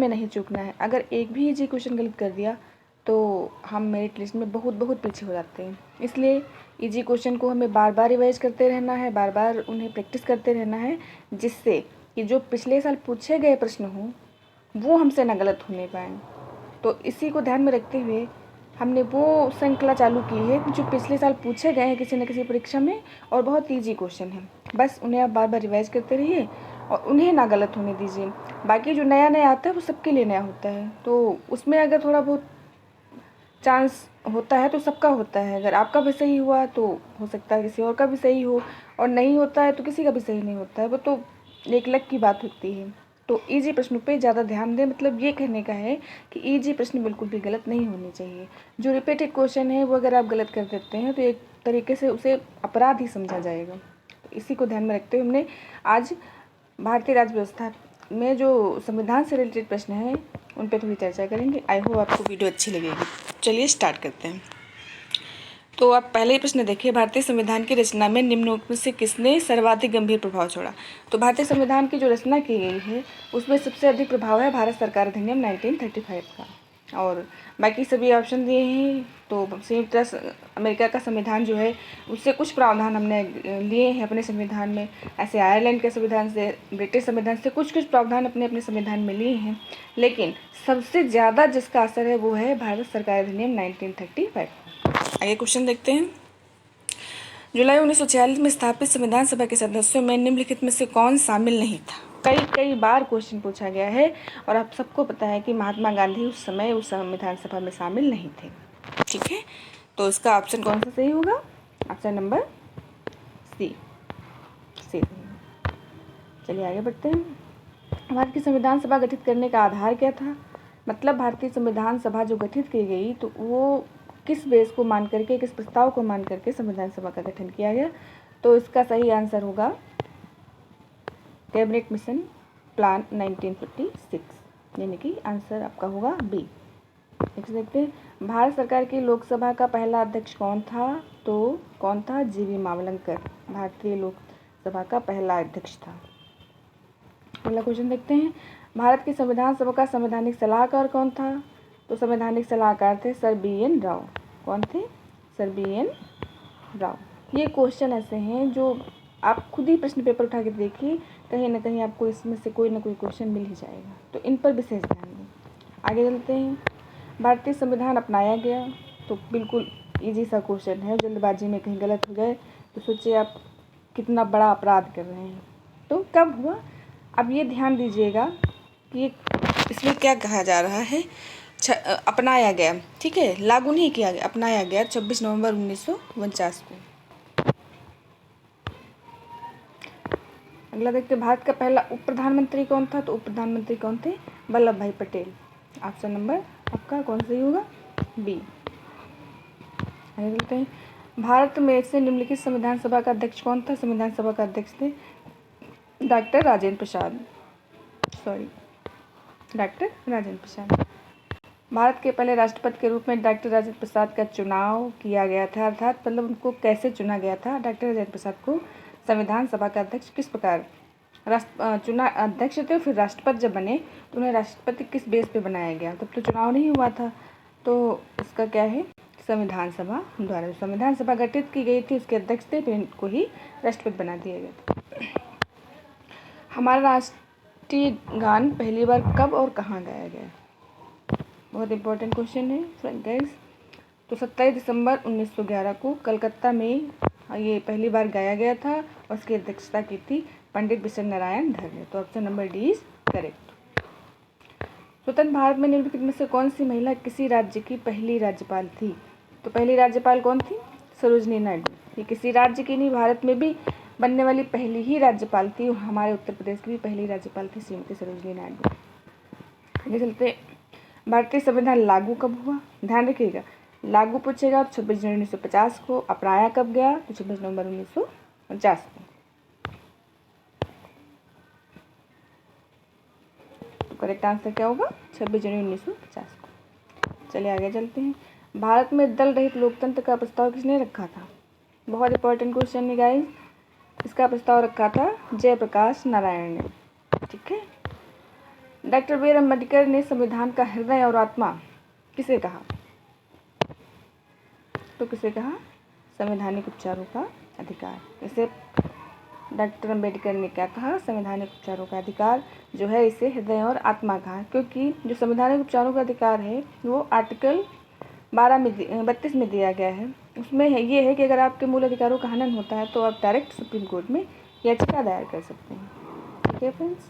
में नहीं चूकना है। अगर एक भी इजी क्वेश्चन गलत कर दिया तो हम मेरिट लिस्ट में बहुत बहुत पीछे हो जाते हैं। इसलिए इजी क्वेश्चन को हमें बार बार रिवाइज करते रहना है, बार बार उन्हें प्रैक्टिस करते रहना है, जिससे कि जो पिछले साल पूछे गए प्रश्न हों वो हमसे ना गलत होने पाएँ। तो इसी को ध्यान में रखते हुए हमने वो श्रृंखला चालू की है जो पिछले साल पूछे गए हैं किसी न किसी परीक्षा में और बहुत ईजी क्वेश्चन हैं। बस उन्हें आप बार बार रिवाइज करते रहिए और उन्हें ना गलत होने दीजिए। बाकी जो नया नया आता है वो सबके लिए नया होता है, तो उसमें अगर थोड़ा बहुत चांस होता है तो सबका होता है। अगर आपका भी सही हुआ तो हो सकता है किसी और का भी सही हो, और नहीं होता है तो किसी का भी सही नहीं होता है। वो तो एक लक की बात होती है। तो इजी प्रश्नों पे ज़्यादा ध्यान दें। मतलब ये कहने का है कि इजी प्रश्न बिल्कुल भी गलत नहीं होने चाहिए। जो रिपीटेड क्वेश्चन है वो अगर आप गलत कर देते हैं तो एक तरीके से उसे अपराध ही समझा जाएगा। तो इसी को ध्यान में रखते हुए हमने आज भारतीय राज्य व्यवस्था में जो संविधान से रिलेटेड प्रश्न हैं उन पर थोड़ी चर्चा करेंगे। आई होप आपको वीडियो अच्छी लगेगी। चलिए स्टार्ट करते हैं। तो आप पहले ही प्रश्न देखिए, भारतीय संविधान की रचना में निम्नलिखित में से किसने सर्वाधिक गंभीर प्रभाव छोड़ा। तो भारतीय संविधान की जो रचना की गई है उसमें सबसे अधिक प्रभाव है भारत सरकार अधिनियम 1935 का, और बाकी सभी ऑप्शन दिए हैं। तो संयुक्त राष्ट्र अमेरिका का संविधान जो है उससे कुछ प्रावधान हमने लिए हैं अपने संविधान में। ऐसे आयरलैंड के संविधान से, ब्रिटिश संविधान से कुछ कुछ प्रावधान अपने अपने संविधान में लिए हैं, लेकिन सबसे ज़्यादा जिसका असर है वो है भारत सरकार अधिनियम 1935। आगे क्वेश्चन देखते हैं। जुलाई 1946 में स्थापित संविधान सभा के सदस्यों में निम्नलिखित में से कौन शामिल नहीं था। कई बार क्वेश्चन पूछा गया है और आप सबको पता है कि महात्मा गांधी उस समय उस संविधान सभा में शामिल नहीं थे। ठीक है, तो इसका ऑप्शन कौन सा सही होगा? Option number C. चलिए आगे बढ़ते हैं। भारत की संविधान सभा गठित करने का आधार क्या था? मतलब भारतीय संविधान सभा जो गठित की गई तो वो किस बेस को मान करके, किस प्रस्ताव को मान करके संविधान सभा का गठन किया गया? तो इसका सही आंसर होगा कैबिनेट मिशन प्लान 1946, यानी कि आंसर आपका होगा बी। नेक्स्ट देखते हैं, भारत सरकार की लोकसभा का पहला अध्यक्ष कौन था? तो कौन था? जीवी मावलंकर भारतीय लोकसभा का पहला अध्यक्ष था। अगला क्वेश्चन देखते हैं, भारत की संविधान सभा का संवैधानिक सलाहकार कौन था? तो संवैधानिक सलाहकार थे सर BN राव। कौन थे? Sir BN Rao. ये क्वेश्चन ऐसे हैं जो आप खुद ही प्रश्न पेपर उठा के देखिए, कहीं ना कहीं आपको इसमें से कोई ना कोई क्वेश्चन मिल ही जाएगा, तो इन पर विशेष ध्यान दें। आगे चलते हैं। भारतीय संविधान अपनाया गया, तो बिल्कुल इजी सा क्वेश्चन है। जल्दबाजी में कहीं गलत हो गए तो सोचिए आप कितना बड़ा अपराध कर रहे हैं। तो कब हुआ? अब ये ध्यान दीजिएगा कि इसमें क्या कहा जा रहा है। अपनाया गया, ठीक है, लागू नहीं किया गया, अपनाया गया 26 नवंबर 1949 को। अगला देखते हैं, भारत का पहला उप प्रधानमंत्री कौन था? तो उप प्रधानमंत्री कौन थे? वल्लभ भाई पटेल। ऑप्शन नंबर आपका कौन सही होगा? बी। आगे चलते हैं, भारत में से निम्नलिखित संविधान सभा का अध्यक्ष कौन था? संविधान सभा का अध्यक्ष थे डॉक्टर राजेंद्र प्रसाद। भारत के पहले राष्ट्रपति के रूप में डॉक्टर राजेंद्र प्रसाद का चुनाव किया गया था, अर्थात मतलब उनको कैसे चुना गया था? डॉक्टर राजेंद्र प्रसाद को संविधान सभा का अध्यक्ष किस प्रकार चुना? अध्यक्ष थे, फिर राष्ट्रपति जब बने तो उन्हें राष्ट्रपति किस बेस पे बनाया गया? तब तो चुनाव नहीं हुआ था। तो इसका क्या है? संविधान सभा द्वारा संविधान सभा गठित की गई थी, उसके अध्यक्ष थे, फिर इनको ही राष्ट्रपति बना दिया गया। हमारा राष्ट्रीय गान पहली बार कब और कहाँ गाया गया? बहुत इंपॉर्टेंट क्वेश्चन है गाइस। तो 27 दिसंबर 1911 को कलकत्ता में ये पहली बार गाया गया था और उसकी अध्यक्षता की थी पंडित बिशन नारायण धर ने। तो option number D is correct. स्वतंत्र भारत में निम्नलिखित में से कौन सी महिला किसी राज्य की पहली राज्यपाल थी? तो पहली राज्यपाल कौन थी? सरोजनी नायडू। ये किसी राज्य की नहीं, भारत में भी बनने वाली पहली ही राज्यपाल थी। हमारे उत्तर प्रदेश की भी पहली राज्यपाल थी श्रीमती सरोजनी नायडू। आगे चलते, भारतीय संविधान लागू कब हुआ? ध्यान रखिएगा, लागू पूछेगा तो 26 जनवरी 1950 को। अपनाया कब गया? तो 26 नवंबर 1949 को। तो करेक्ट आंसर क्या होगा? 26 जनवरी 1950 को। चलिए आगे चलते हैं, भारत में दल रहित लोकतंत्र का प्रस्ताव किसने रखा था? बहुत इंपॉर्टेंट क्वेश्चन है गाइस। इसका प्रस्ताव रखा था जयप्रकाश नारायण ने। ठीक है, डॉक्टर बी आर अम्बेडकर ने संविधान का हृदय और आत्मा किसे कहा? तो किसे कहा? संवैधानिक उपचारों का अधिकार। इसे डॉक्टर अम्बेडकर ने क्या कहा? संवैधानिक उपचारों का अधिकार जो है इसे हृदय और आत्मा कहा, क्योंकि जो संवैधानिक उपचारों का अधिकार है वो आर्टिकल 32 में दिया गया है। उसमें ये है कि अगर आपके मूल अधिकारों का हनन होता है तो आप डायरेक्ट सुप्रीम कोर्ट में याचिका दायर कर सकते हैं। ठीक है फ्रेंड्स,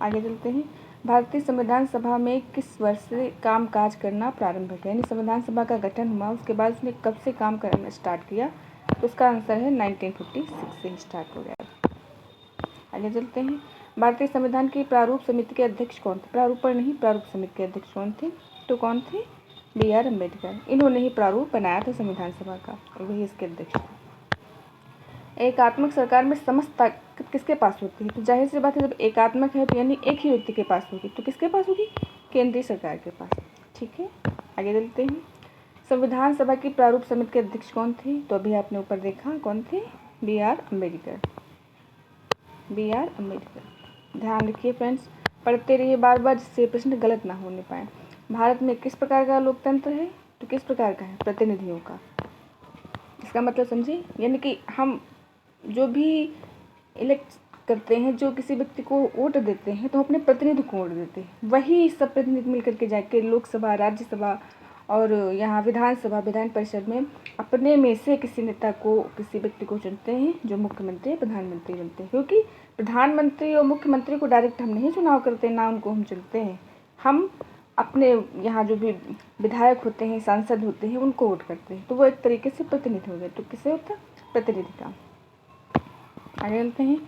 आगे चलते हैं। भारतीय संविधान सभा में किस वर्ष से काम काज करना प्रारंभ किया? यानी संविधान सभा का गठन हुआ, उसके बाद उसने कब से काम करना स्टार्ट किया? तो उसका आंसर है 1956 से ही स्टार्ट हो गया। आगे चलते हैं। भारतीय संविधान की प्रारूप समिति के अध्यक्ष कौन थे? प्रारूप पर नहीं, प्रारूप समिति के अध्यक्ष कौन थे? तो कौन थे? B R Ambedkar. इन्होंने ही प्रारूप बनाया था संविधान सभा का और वही इसके अध्यक्ष थे। एकात्मक सरकार में समस्त ताकत किसके पास होती है? तो जाहिर सी बात है, जब एकात्मक है तो यानी एक ही व्यक्ति के पास होगी, तो किसके पास होगी? केंद्रीय सरकार के पास। ठीक है, आगे चलते हैं। संविधान सभा की प्रारूप समिति के अध्यक्ष कौन थे? तो अभी आपने ऊपर देखा कौन थे? B R Ambedkar. B R Ambedkar. ध्यान रखिए फ्रेंड्स, पढ़ते रहिए बार बार जिससे प्रश्न गलत ना होने पाए। भारत में किस प्रकार का लोकतंत्र है? तो किस प्रकार का है? प्रतिनिधियों का। इसका मतलब समझे, यानी कि हम जो भी इलेक्ट करते हैं, जो किसी व्यक्ति को वोट देते हैं, तो अपने प्रतिनिधि को वोट देते हैं। वही सब प्रतिनिधि मिलकर के जाके लोकसभा, राज्यसभा और यहाँ विधान परिषद में अपने में से किसी नेता को, किसी व्यक्ति को चुनते हैं जो मुख्यमंत्री, प्रधानमंत्री बनते हैं। क्योंकि प्रधानमंत्री और मुख्यमंत्री को डायरेक्ट हम नहीं चुनाव करते, ना उनको हम चुनते हैं। हम अपने यहाँ जो भी विधायक होते हैं, सांसद होते हैं, उनको वोट करते हैं। तो वो एक तरीके से प्रतिनिधि हो गए। तो किसे होता? प्रतिनिधि का। आगे चलते हैं।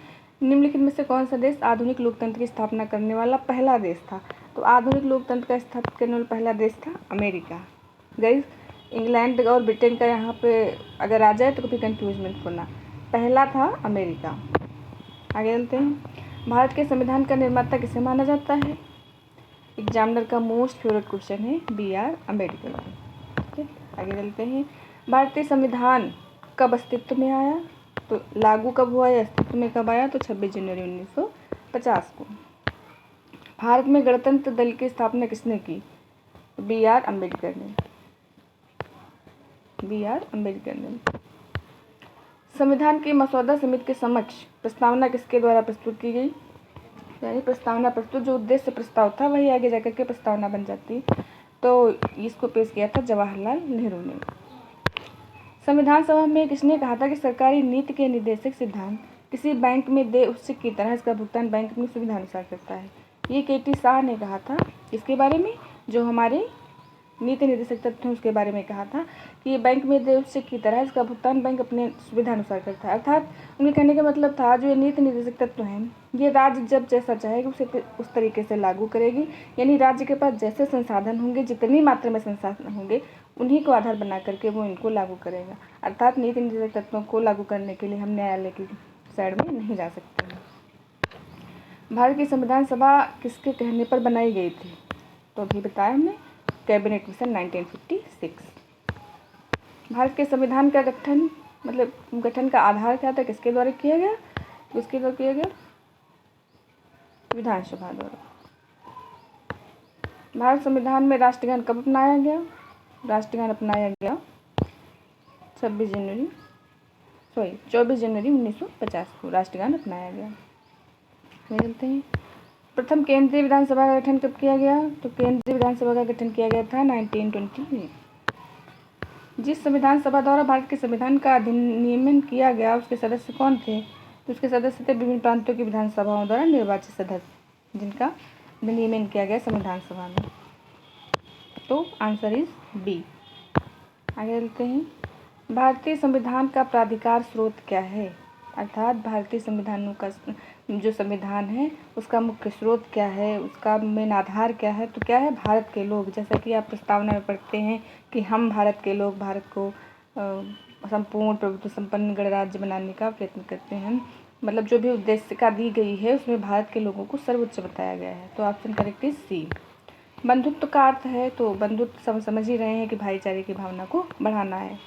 निम्नलिखित में से कौन सा देश आधुनिक लोकतंत्र की स्थापना करने वाला पहला देश था? तो आधुनिक लोकतंत्र का स्थापित करने वाला पहला देश था अमेरिका। गाइस, इंग्लैंड और ब्रिटेन का यहाँ पे अगर आ जाए तो कभी कंफ्यूज मत होना, पहला था अमेरिका। आगे चलते हैं। भारत के संविधान का निर्माता किसे माना जाता है? एग्जामिनर का मोस्ट फेवरेट क्वेश्चन है, बी आर अम्बेडकर। ठीक है, आगे चलते हैं। भारतीय संविधान कब अस्तित्व में आया? तो लागू कब हुआ या अस्तित्व में कब आया? तो 26 जनवरी 1950 को। भारत में गणतंत्र दल की स्थापना किसने की? बी आर अम्बेडकर ने। बी आर अम्बेडकर ने। संविधान की मसौदा समिति के समक्ष प्रस्तावना किसके द्वारा प्रस्तुत की गई? यानी प्रस्तावना प्रस्तुत, जो उद्देश्य प्रस्ताव था वही आगे जाकर के प्रस्तावना बन जाती। तो इसको पेश किया था जवाहरलाल नेहरू ने। संविधान सभा में किसने कहा था कि सरकारी नीति के निर्देशक सिद्धांत किसी बैंक में देय उच्चक की तरह इसका भुगतान बैंक अपनी सुविधा अनुसार करता है? ये के.टी. शाह ने कहा था। इसके बारे में जो हमारे नीति निर्देशक तत्व हैं उसके बारे में कहा था कि ये बैंक में देय उच्चक की तरह इसका भुगतान बैंक अपने सुविधा अनुसार करता है। अर्थात उनके कहने का मतलब था जो ये नीति निर्देशक तत्व हैं ये राज्य जब जैसा चाहेगी उसे उस तरीके से लागू करेगी। यानी राज्य के पास जैसे संसाधन होंगे, जितनी मात्रा में संसाधन होंगे, उन्हीं को आधार बना करके वो इनको लागू करेगा। अर्थात नीति निर्देशक तत्वों को लागू करने के लिए हम न्यायालय की साइड में नहीं जा सकते हैं। भारत की संविधान सभा किसके कहने पर बनाई गई थी? तो अभी बताया हमने, कैबिनेट मिशन 1956। भारत के संविधान का गठन, मतलब गठन का आधार क्या था, किसके द्वारा किया गया? किसके द्वारा किया गया? विधानसभा द्वारा। भारत संविधान में राष्ट्रगान कब अपनाया गया? राष्ट्रगान अपनाया गया 24 जनवरी 1950 को राष्ट्रगान अपनाया गया। चलते हैं। प्रथम केंद्रीय विधानसभा का गठन कब किया गया? तो केंद्रीय विधानसभा का गठन किया गया था 1920 में। जिस संविधान सभा द्वारा भारत के संविधान का अधिनियमन किया गया उसके सदस्य कौन थे? तो उसके सदस्य थे विभिन्न प्रांतों की विधानसभाओं द्वारा निर्वाचित सदस्य जिनका अधिनियमन किया गया संविधान सभा में। तो आंसर इज बी। आगे चलते हैं। भारतीय संविधान का प्राधिकार स्रोत क्या है? अर्थात भारतीय संविधानों का जो संविधान है उसका मुख्य स्रोत क्या है, उसका मेन आधार क्या है? तो क्या है? भारत के लोग। जैसा कि आप प्रस्तावना में पढ़ते हैं कि हम भारत के लोग भारत को संपूर्ण प्रभुत्व संपन्न गणराज्य बनाने का प्रयत्न करते हैं। मतलब जो भी उद्देशिका दी गई है उसमें भारत के लोगों को सर्वोच्च बताया गया है। तो ऑप्शन करेक्ट इज सी। बंधुत्व का अर्थ है, तो बंधुत्व समझ ही रहे हैं कि भाईचारे की भावना को बढ़ाना है।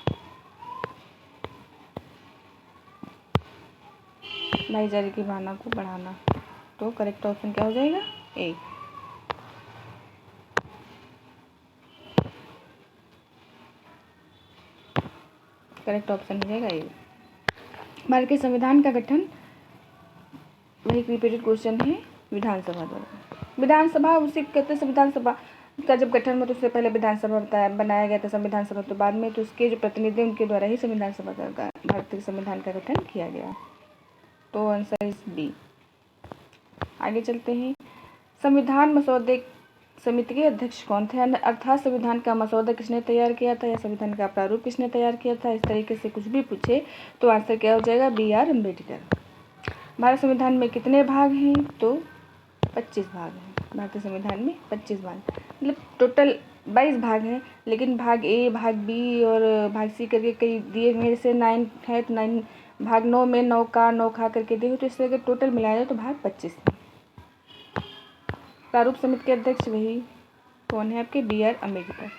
भाईचारे की भावना को बढ़ाना। तो करेक्ट ऑप्शन क्या हो जाएगा? ए। करेक्ट ऑप्शन हो जाएगा ये। भारत के संविधान का गठन, वही रिपीटेड क्वेश्चन है, विधानसभा द्वारा। विधानसभा उसी कहते हैं, संविधान सभा का जब गठन हुआ तो उससे पहले विधानसभा बनाया गया था, संविधान सभा तो बाद में, तो उसके जो प्रतिनिधि उनके द्वारा ही संविधान सभा का भारतीय संविधान का गठन किया गया। तो आंसर इज बी। आगे चलते हैं। संविधान मसौदे समिति के अध्यक्ष कौन थे? अर्थात संविधान का मसौदा किसने तैयार किया था या संविधान का प्रारूप किसने तैयार किया था, इस तरीके से कुछ भी पूछे तो आंसर क्या हो जाएगा? B R Ambedkar. भारत संविधान में कितने भाग हैं? तो 25 भाग हैं। भारतीय संविधान में 25 भाग, मतलब टोटल 22 भाग हैं, लेकिन भाग ए, भाग बी और भाग सी करके कई दिए हुए, जैसे 9 है तो 9 भाग 9 में 9 का 9 खा करके दिए हुए, तो इससे अगर टोटल मिलाया जाए तो भाग 25 हैं। प्रारूप समिति के अध्यक्ष वही कौन है आपके? B R Ambedkar.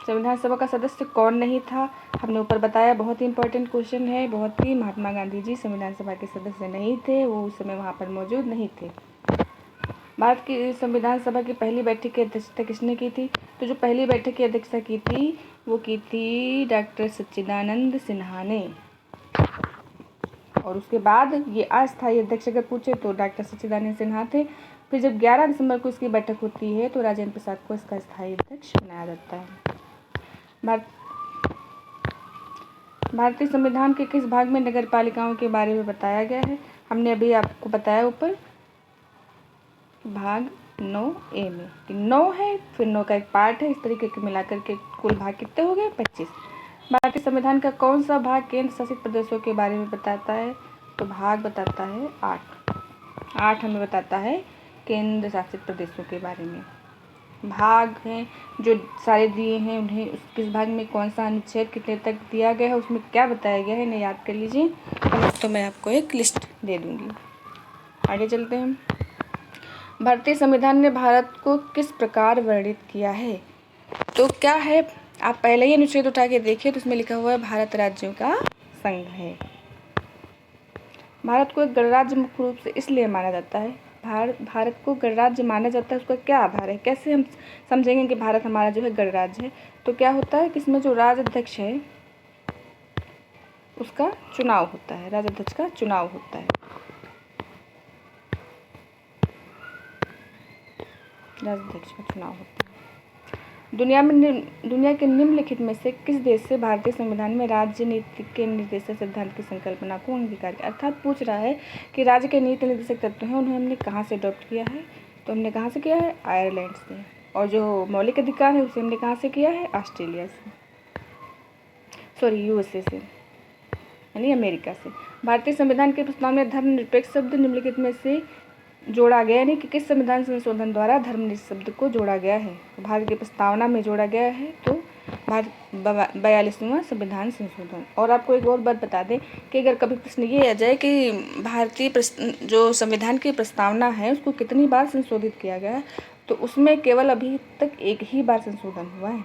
संविधान सभा का सदस्य कौन नहीं था? हमने ऊपर बताया, बहुत ही इंपॉर्टेंट क्वेश्चन है, बहुत ही। महात्मा गांधी जी संविधान सभा के सदस्य नहीं थे, वो उस समय वहाँ पर मौजूद नहीं थे। भारत की संविधान सभा की पहली बैठक की अध्यक्षता किसने की थी? तो जो पहली बैठक की अध्यक्षता की थी वो की थी डॉक्टर सच्चिदानंद सिन्हा ने, और उसके बाद ये अस्थायी अध्यक्ष अगर पूछे तो डॉक्टर सच्चिदानंद सिन्हा थे। फिर जब 11 दिसंबर को इसकी बैठक होती है तो राजेंद्र प्रसाद को इसका स्थायी अध्यक्ष बनाया जाता है। भारतीय संविधान के किस भाग में नगर पालिकाओं के बारे में बताया गया है? हमने अभी आपको बताया ऊपर, भाग 9A में कि 9 है, फिर 9 का एक पार्ट है, इस तरीके के मिलाकर के कुल भाग कितने हो गए? 25। भारतीय संविधान का कौन सा भाग केंद्र शासित प्रदेशों के बारे में बताता है? तो भाग बताता है 8 हमें बताता है केंद्र शासित प्रदेशों के बारे में। भाग हैं जो सारे दिए हैं, उन्हें किस भाग में कौन सा अनुच्छेद कितने तक दिया गया है, उसमें क्या बताया गया है, इन्हें याद कर लीजिए, तो मैं आपको एक लिस्ट दे दूँगी। आगे चलते हैं। भारतीय संविधान ने भारत को किस प्रकार वर्णित किया है? तो क्या है, आप पहले ही अनुच्छेद उठा के देखिए तो उसमें लिखा हुआ है भारत राज्यों का संघ है। भारत को एक गणराज्य मुख्य रूप से इसलिए माना जाता है, भारत को गणराज्य माना जाता है, उसका क्या आधार है? कैसे हम समझेंगे कि भारत हमारा जो है गणराज्य है? तो क्या होता है कि इसमें जो राजाध्यक्ष है उसका चुनाव होता है, राजाध्यक्ष का चुनाव होता है, राजाध्यक्ष का चुनाव होता है। दुनिया के निम्नलिखित में से किस देश से भारतीय संविधान में राज्य नीति के निर्देशक सिद्धांत की संकल्पना को अंगीकार किया? अर्थात पूछ रहा है कि राज्य के नीति निर्देशक तत्व हैं उन्हें हमने कहाँ से अडॉप्ट किया है? तो हमने कहाँ से किया है? आयरलैंड से। और जो मौलिक अधिकार है उसे हमने कहाँ से किया है? ऑस्ट्रेलिया से, सॉरी USA से, यानी अमेरिका से। भारतीय संविधान के प्रस्ताव में धर्मनिरपेक्ष शब्द निम्नलिखित में से जोड़ा गया, यानी कि किस संविधान संशोधन द्वारा धर्मनिरपेक्ष शब्द को जोड़ा गया है? भारत की प्रस्तावना में जोड़ा गया है, तो भारत 42वां संविधान संशोधन। और आपको एक और बात बता दें कि अगर कभी प्रश्न ये आ जाए कि भारतीय जो संविधान की प्रस्तावना है उसको कितनी बार संशोधित किया गया है, तो उसमें केवल अभी तक एक ही बार संशोधन हुआ है।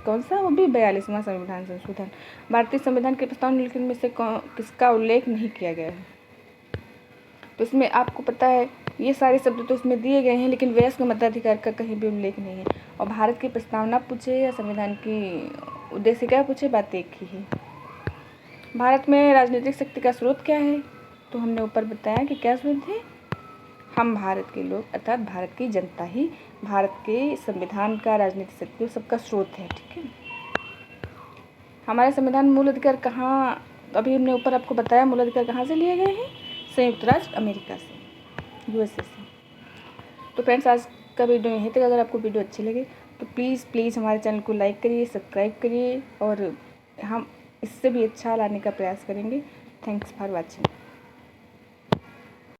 कौन सा? वो भी 42वां संविधान संशोधन। भारतीय संविधान के प्रस्तावना निम्नलिखित में से किसका उल्लेख नहीं किया गया है? तो इसमें आपको पता है ये सारे शब्द तो इसमें दिए गए हैं, लेकिन वयस्क मताधिकार का कहीं भी उल्लेख नहीं है। और भारत की प्रस्तावना पूछे या संविधान की उद्देश्य क्या पूछे, बात एक ही है। भारत में राजनीतिक शक्ति का स्रोत क्या है? तो हमने ऊपर बताया कि क्या स्रोत है? हम भारत के लोग, अर्थात भारत की जनता ही भारत के संविधान का राजनीतिक शक्ति सबका स्रोत है। ठीक है। हमारे संविधान मूल अधिकार कहाँ, अभी हमने ऊपर आपको बताया मूल अधिकार कहाँ से लिए गए हैं? संयुक्त राज्य अमेरिका से, USA से। तो फ्रेंड्स आज का वीडियो यहीं तक। अगर आपको वीडियो अच्छी लगे तो प्लीज़ हमारे चैनल को लाइक करिए, सब्सक्राइब करिए, और हम इससे भी अच्छा लाने का प्रयास करेंगे। Thanks for watching.